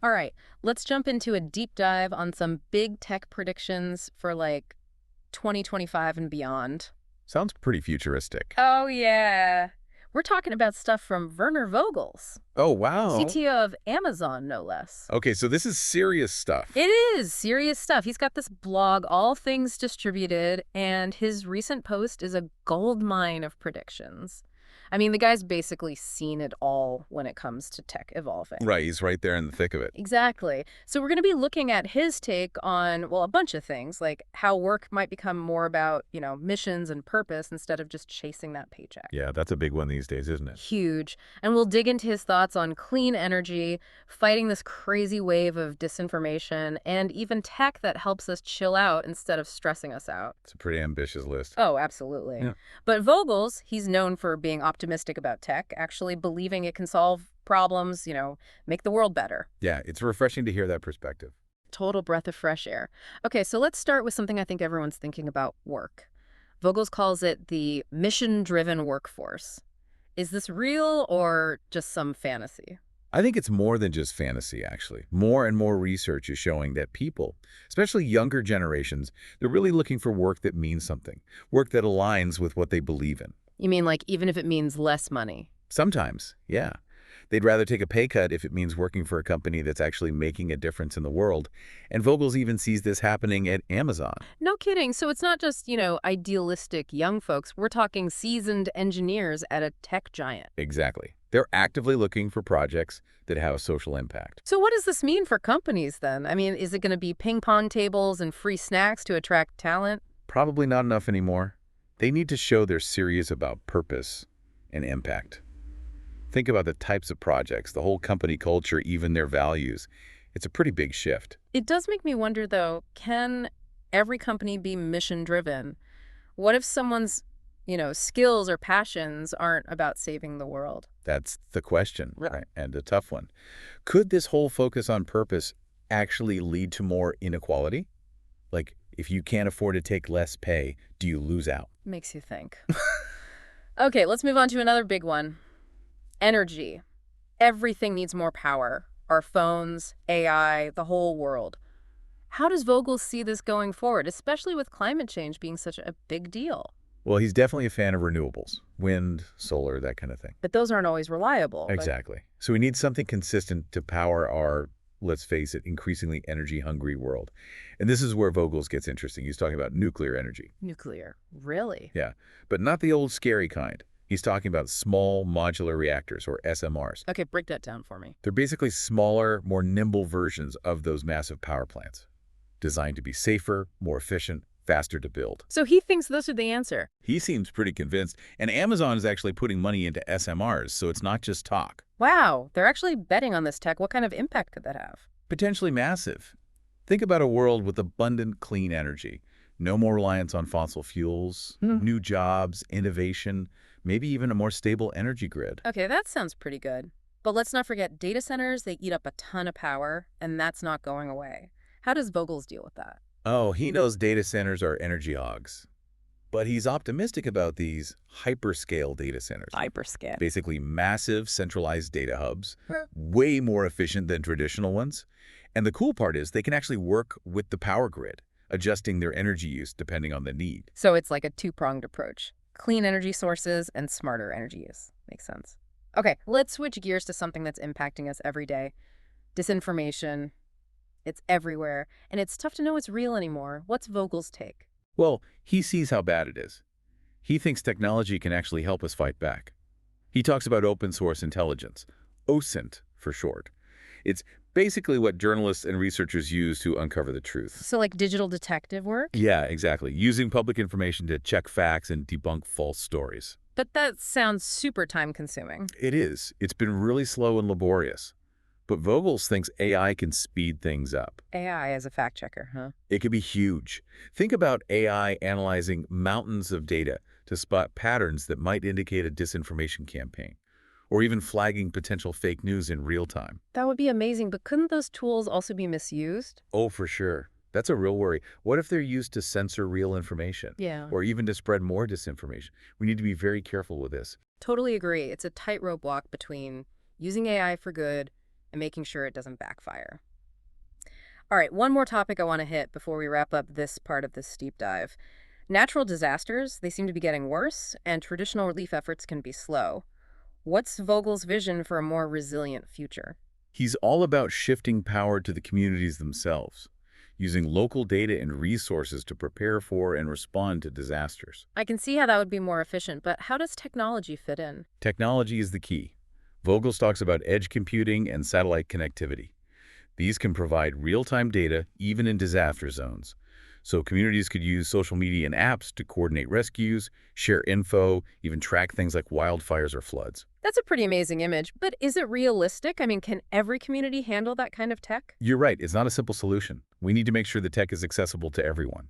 All right, let's jump into a deep dive on some big tech predictions for 2025 and beyond. Sounds pretty futuristic. Oh, yeah. We're talking about stuff from Werner Vogels, Oh, wow. CTO of Amazon, no less. Okay, so this is serious It stuff. is serious stuff. He's got this blog, All Things Distributed, and his recent post is a gold mine of predictions. I mean, the guy's basically seen it all when it comes to tech evolving. Right, he's right there in the thick of it. Exactly. So we're going to be looking at his take on, well, a bunch of things, like how work might become more about, missions and purpose instead of just chasing that paycheck. Yeah, that's a big one these days, isn't it? Huge. And we'll dig into his thoughts on clean energy, fighting this crazy wave of disinformation, and even tech that helps us chill out instead of stressing us out. It's a pretty ambitious list. Oh, absolutely. Yeah. But Vogel's, he's known for being optimistic about tech, actually believing it can solve problems, make the world better. Yeah, it's refreshing to hear that perspective. Total breath of fresh air. Okay, so let's start with something I think everyone's thinking about: work. Vogels calls it the mission-driven workforce. Is this real or just some fantasy? I think it's more than just fantasy, actually. More and more research is showing that people, especially younger generations, they're really looking for work that means something, work that aligns with what they believe in. You mean like even if it means less money? Sometimes, yeah. They'd rather take a pay cut if it means working for a company that's actually making a difference in the world. And Vogels even sees this happening at Amazon. No kidding. So it's not just, idealistic young folks. We're talking seasoned engineers at a tech giant. Exactly. They're actively looking for projects that have a social impact. So what does this mean for companies then? I mean, is it going to be ping pong tables and free snacks to attract talent? Probably not enough anymore. They need to show they're serious about purpose and impact. Think about the types of projects, the whole company culture, even their values. It's a pretty big shift. It does make me wonder, though, can every company be mission driven? What if someone's, skills or passions aren't about saving the world? That's the question, right? And a tough one. Could this whole focus on purpose actually lead to more inequality? Like, if you can't afford to take less pay, do you lose out? Makes you think. Okay, let's move on to another big one. Energy. Everything needs more power. Our phones, AI, the whole world. How does Vogel see this going forward, especially with climate change being such a big deal? Well, he's definitely a fan of renewables, wind, solar, that kind of thing. But those aren't always reliable. Exactly. So we need something consistent to power our, let's face it, increasingly energy-hungry world. And this is where Vogels gets interesting. He's talking about nuclear energy. Nuclear. Really? Yeah, but not the old scary kind. He's talking about small modular reactors, or SMRs. Okay, break that down for me. They're basically smaller, more nimble versions of those massive power plants, designed to be safer, more efficient, faster to build. So he thinks those are the answer. He seems pretty convinced, and Amazon is actually putting money into SMRs, so it's not just talk. Wow, they're actually betting on this tech. What kind of impact could that have? Potentially massive. Think about a world with abundant clean energy. No more reliance on fossil fuels, new jobs, innovation, maybe even a more stable energy grid. Okay, that sounds pretty good. But let's not forget data centers, they eat up a ton of power, and that's not going away. How does Vogels deal with that? Oh, he knows data centers are energy hogs. But he's optimistic about these hyperscale data centers. Hyperscale. Basically massive centralized data hubs, way more efficient than traditional ones. And the cool part is they can actually work with the power grid, adjusting their energy use depending on the need. So it's like a two-pronged approach. Clean energy sources and smarter energy use. Makes sense. Okay, let's switch gears to something that's impacting us every day. Disinformation. It's everywhere, and it's tough to know it's real anymore. What's Vogel's take? Well, he sees how bad it is. He thinks technology can actually help us fight back. He talks about open source intelligence, OSINT for short. It's basically what journalists and researchers use to uncover the truth. So like digital detective work? Yeah, exactly. Using public information to check facts and debunk false stories. But that sounds super time-consuming. It is. It's been really slow and laborious. But Vogels thinks AI can speed things up. AI as a fact-checker, huh? It could be huge. Think about AI analyzing mountains of data to spot patterns that might indicate a disinformation campaign, or even flagging potential fake news in real time. That would be amazing, but couldn't those tools also be misused? Oh, for sure. That's a real worry. What if they're used to censor real information? Yeah. Or even to spread more disinformation? We need to be very careful with this. Totally agree. It's a tightrope walk between using AI for good and making sure it doesn't backfire. All right, one more topic I want to hit before we wrap up this part of this deep dive. Natural disasters, they seem to be getting worse, and traditional relief efforts can be slow. What's Vogel's vision for a more resilient future? He's all about shifting power to the communities themselves, using local data and resources to prepare for and respond to disasters. I can see how that would be more efficient, but how does technology fit in? Technology is the key. Vogels talks about edge computing and satellite connectivity. These can provide real-time data even in disaster zones. So communities could use social media and apps to coordinate rescues, share info, even track things like wildfires or floods. That's a pretty amazing image, but is it realistic? I mean, can every community handle that kind of tech? You're right, it's not a simple solution. We need to make sure the tech is accessible to everyone.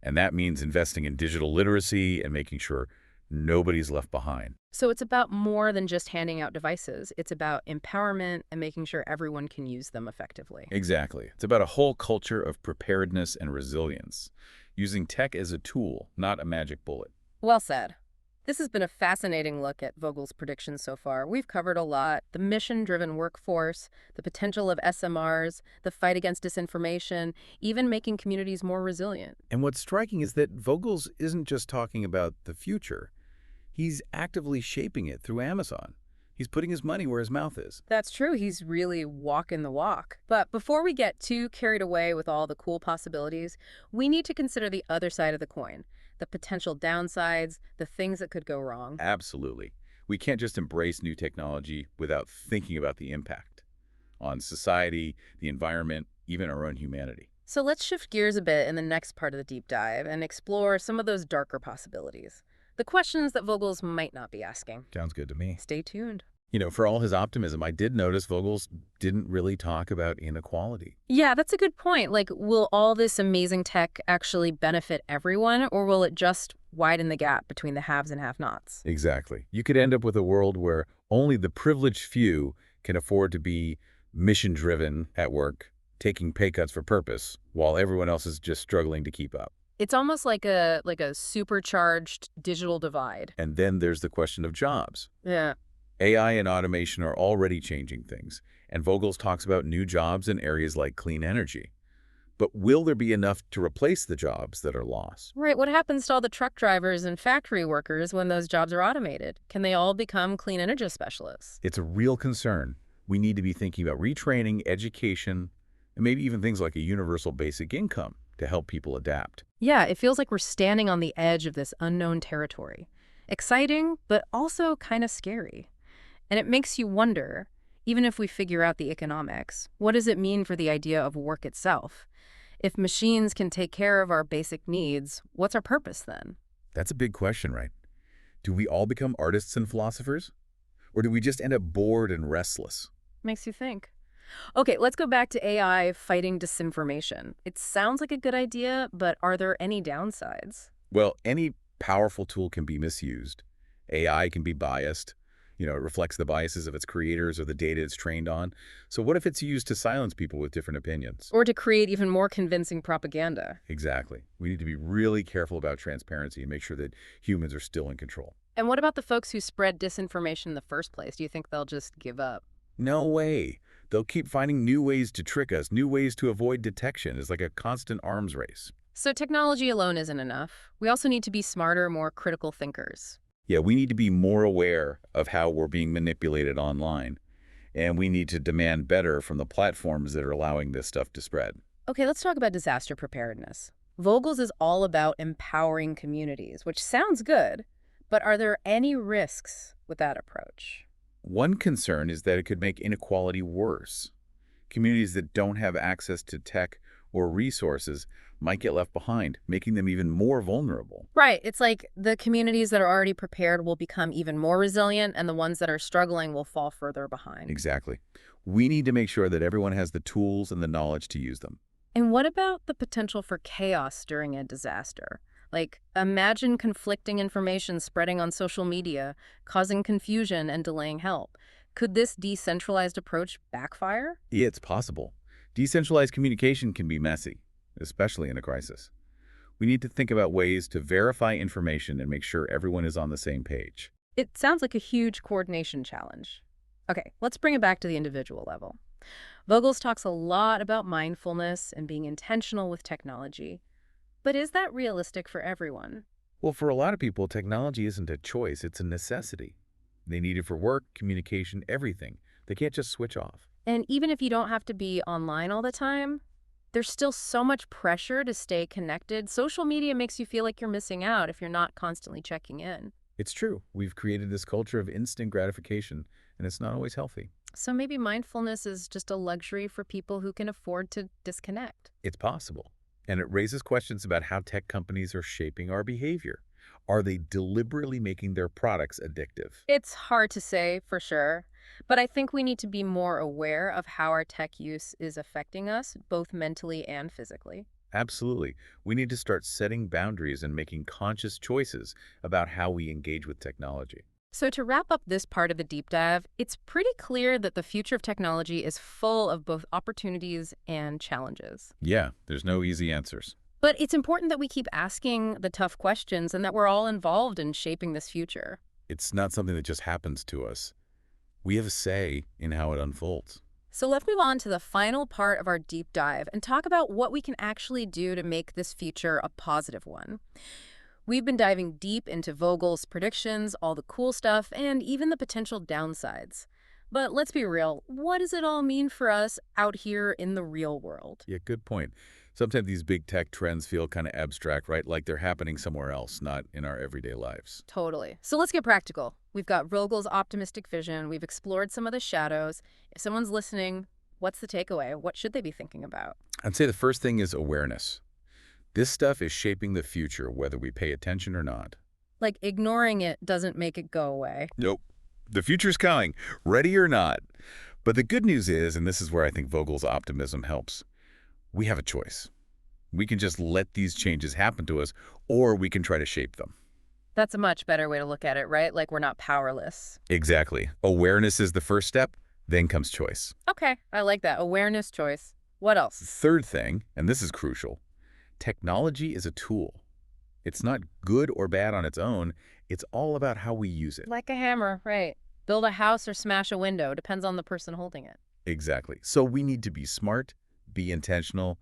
And that means investing in digital literacy and making sure nobody's left behind. So it's about more than just handing out devices. It's about empowerment and making sure everyone can use them effectively. Exactly. It's about a whole culture of preparedness and resilience, using tech as a tool, not a magic bullet. Well said. This has been a fascinating look at Vogel's predictions so far. We've covered a lot: the mission-driven workforce, the potential of SMRs, the fight against disinformation, even making communities more resilient. And what's striking is that Vogels isn't just talking about the future. He's actively shaping it through Amazon. He's putting his money where his mouth is. That's true. He's really walking the walk. But before we get too carried away with all the cool possibilities, we need to consider the other side of the coin, the potential downsides, the things that could go wrong. Absolutely. We can't just embrace new technology without thinking about the impact on society, the environment, even our own humanity. So let's shift gears a bit in the next part of the deep dive and explore some of those darker possibilities. The questions that Vogels might not be asking. Sounds good to me. Stay tuned. For all his optimism, I did notice Vogels didn't really talk about inequality. Yeah, that's a good point. Like, will all this amazing tech actually benefit everyone, or will it just widen the gap between the haves and have-nots? Exactly. You could end up with a world where only the privileged few can afford to be mission-driven at work, taking pay cuts for purpose, while everyone else is just struggling to keep up. It's almost like a supercharged digital divide. And then there's the question of jobs. Yeah. AI and automation are already changing things, and Vogels talks about new jobs in areas like clean energy. But will there be enough to replace the jobs that are lost? Right. What happens to all the truck drivers and factory workers when those jobs are automated? Can they all become clean energy specialists? It's a real concern. We need to be thinking about retraining, education, and maybe even things like a universal basic income to help people adapt. Yeah, it feels like we're standing on the edge of this unknown territory. Exciting, but also kind of scary. And it makes you wonder, even if we figure out the economics, what does it mean for the idea of work itself? If machines can take care of our basic needs, what's our purpose then? That's a big question, right? Do we all become artists and philosophers? Or do we just end up bored and restless? Makes you think. Okay, let's go back to AI fighting disinformation. It sounds like a good idea, but are there any downsides? Well, any powerful tool can be misused. AI can be biased. It reflects the biases of its creators or the data it's trained on. So what if it's used to silence people with different opinions? Or to create even more convincing propaganda? Exactly. We need to be really careful about transparency and make sure that humans are still in control. And what about the folks who spread disinformation in the first place? Do you think they'll just give up? No way. They'll keep finding new ways to trick us, new ways to avoid detection. It's like a constant arms race. So technology alone isn't enough. We also need to be smarter, more critical thinkers. Yeah, we need to be more aware of how we're being manipulated online. And we need to demand better from the platforms that are allowing this stuff to spread. Okay, let's talk about disaster preparedness. Vogels is all about empowering communities, which sounds good, but are there any risks with that approach? One concern is that it could make inequality worse. Communities that don't have access to tech or resources might get left behind, making them even more vulnerable. Right. It's like the communities that are already prepared will become even more resilient, and the ones that are struggling will fall further behind. Exactly. We need to make sure that everyone has the tools and the knowledge to use them. And what about the potential for chaos during a disaster? Like, imagine conflicting information spreading on social media, causing confusion and delaying help. Could this decentralized approach backfire? Yeah, it's possible. Decentralized communication can be messy, especially in a crisis. We need to think about ways to verify information and make sure everyone is on the same page. It sounds like a huge coordination challenge. Okay, let's bring it back to the individual level. Vogels talks a lot about mindfulness and being intentional with technology. But is that realistic for everyone? Well, for a lot of people, technology isn't a choice, it's a necessity. They need it for work, communication, everything. They can't just switch off. And even if you don't have to be online all the time, there's still so much pressure to stay connected. Social media makes you feel like you're missing out if you're not constantly checking in. It's true. We've created this culture of instant gratification, and it's not always healthy. So maybe mindfulness is just a luxury for people who can afford to disconnect. It's possible. And it raises questions about how tech companies are shaping our behavior. Are they deliberately making their products addictive? It's hard to say for sure, but I think we need to be more aware of how our tech use is affecting us, both mentally and physically. Absolutely. We need to start setting boundaries and making conscious choices about how we engage with technology. So to wrap up this part of the deep dive, it's pretty clear that the future of technology is full of both opportunities and challenges. Yeah, there's no easy answers. But it's important that we keep asking the tough questions and that we're all involved in shaping this future. It's not something that just happens to us. We have a say in how it unfolds. So let's move on to the final part of our deep dive and talk about what we can actually do to make this future a positive one. We've been diving deep into Vogel's predictions, all the cool stuff, and even the potential downsides. But let's be real, what does it all mean for us out here in the real world? Yeah, good point. Sometimes these big tech trends feel kind of abstract, right? Like they're happening somewhere else, not in our everyday lives. Totally. So let's get practical. We've got Vogel's optimistic vision. We've explored some of the shadows. If someone's listening, what's the takeaway? What should they be thinking about? I'd say the first thing is awareness. This stuff is shaping the future, whether we pay attention or not. Like ignoring it doesn't make it go away. Nope. The future's coming, ready or not. But the good news is, and this is where I think Vogel's optimism helps, we have a choice. We can just let these changes happen to us, or we can try to shape them. That's a much better way to look at it, right? Like we're not powerless. Exactly. Awareness is the first step, then comes choice. Okay, I like that. Awareness, choice. What else? Third thing, and this is crucial, technology is a tool. It's not good or bad on its own. It's all about how we use it. Like a hammer, right. Build a house or smash a window. Depends on the person holding it. Exactly. So we need to be smart, be intentional,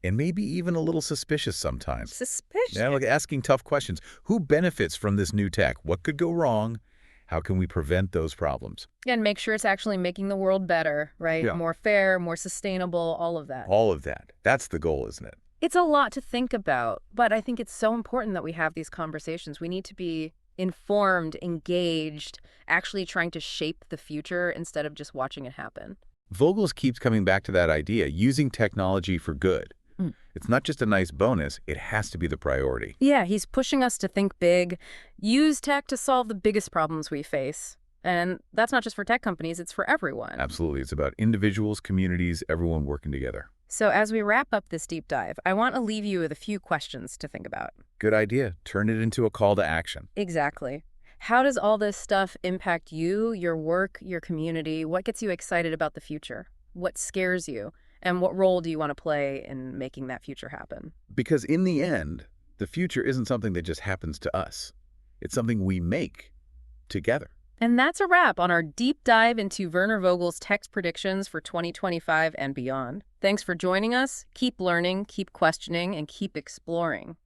and maybe even a little suspicious sometimes. Suspicious. Yeah, like asking tough questions. Who benefits from this new tech? What could go wrong? How can we prevent those problems? And make sure it's actually making the world better, right? Yeah. More fair, more sustainable, all of that. All of that. That's the goal, isn't it? It's a lot to think about, but I think it's so important that we have these conversations. We need to be informed, engaged, actually trying to shape the future instead of just watching it happen. Vogels keeps coming back to that idea, using technology for good. Mm. It's not just a nice bonus, it has to be the priority. Yeah, he's pushing us to think big, use tech to solve the biggest problems we face. And that's not just for tech companies, it's for everyone. Absolutely. It's about individuals, communities, everyone working together. So as we wrap up this deep dive, I want to leave you with a few questions to think about. Good idea. Turn it into a call to action. Exactly. How does all this stuff impact you, your work, your community? What gets you excited about the future? What scares you? And what role do you want to play in making that future happen? Because in the end, the future isn't something that just happens to us. It's something we make together. And that's a wrap on our deep dive into Werner Vogel's tech predictions for 2025 and beyond. Thanks for joining us. Keep learning, keep questioning, and keep exploring.